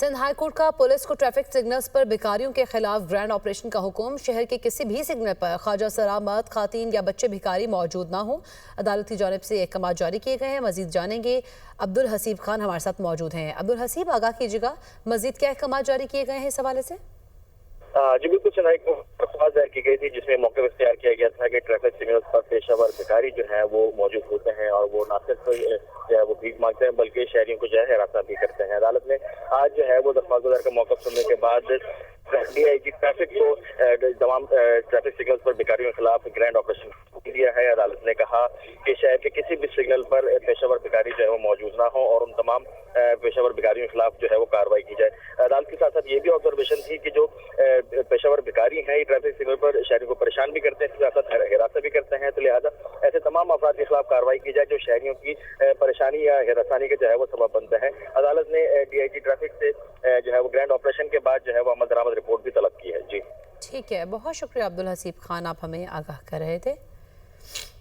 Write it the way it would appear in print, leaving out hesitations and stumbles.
Sindh high court का police को traffic signals पर भिखारियों के खिलाफ ग्रैंड ऑपरेशन का हुक्म। शहर के किसी भी सिग्नल पर ख्वाजा सलामत, खातीन या बच्चे भिखारी मौजूद ना हो। अदालत की जानिब से अहकाम जारी किए गए हैं। मजीद जानेंगे, अब्दुल हसीब खान हमारे साथ मौजूद हैं। अब्दुल हसीब, आगाह कीजिएगा, मजीद क्या अहकाम जारी किए गए हैं इस हवाले से? जी बिल्कुल, सिंध हाई कोर्ट दरख्वास्त दायर की गई थी जिसमें मौके पर तैयार किया गया था कि ट्रैफिक सिग्नल्स पर पेशावर भिखारी जो है वो मौजूद होते हैं और वो ना सिर्फ जो है वो भीख मांगते हैं बल्कि शहरियों को जो है हिरासत भी करते हैं। अदालत ने आज जो है वो दरख्वास्त दायर का मौका सुनने के बाद DIG ट्रैफिक को तमाम ट्रैफिक सिग्नल्स पर भिखारियों के खिलाफ ग्रैंड ऑपरेशन दिया है। अदालत ने कहा कि शहर के किसी भी सिग्नल पर पेशावर भिखारी जो है वो मौजूद ना हो और उन तमाम पेशावर भिखारियों के खिलाफ जो है वो कार्रवाई की जाए। अदालत के साथ साथ ये भी ऑब्जर्वेशन थी कि जो पेशावर भिखारी हैं ये ट्रैफिक सिग्नल पर शहरियों को परेशान भी करते हैं, इसके साथ साथ हिरासत भी करते हैं, तो लिहाजा ऐसे तमाम अफराद के खिलाफ कार्रवाई की जाए जो शहरियों की परेशानी या हिरासानी के जो है वो सबब बनते हैं। अदालत ने DIG ट्रैफिक से जो है वो ग्रैंड ऑपरेशन के बाद जो है वो अमल दरामद रिपोर्ट भी तलब की है। जी ठीक है, बहुत शुक्रिया अब्दुल हसीब खान, आप हमें आगाह कर रहे थे।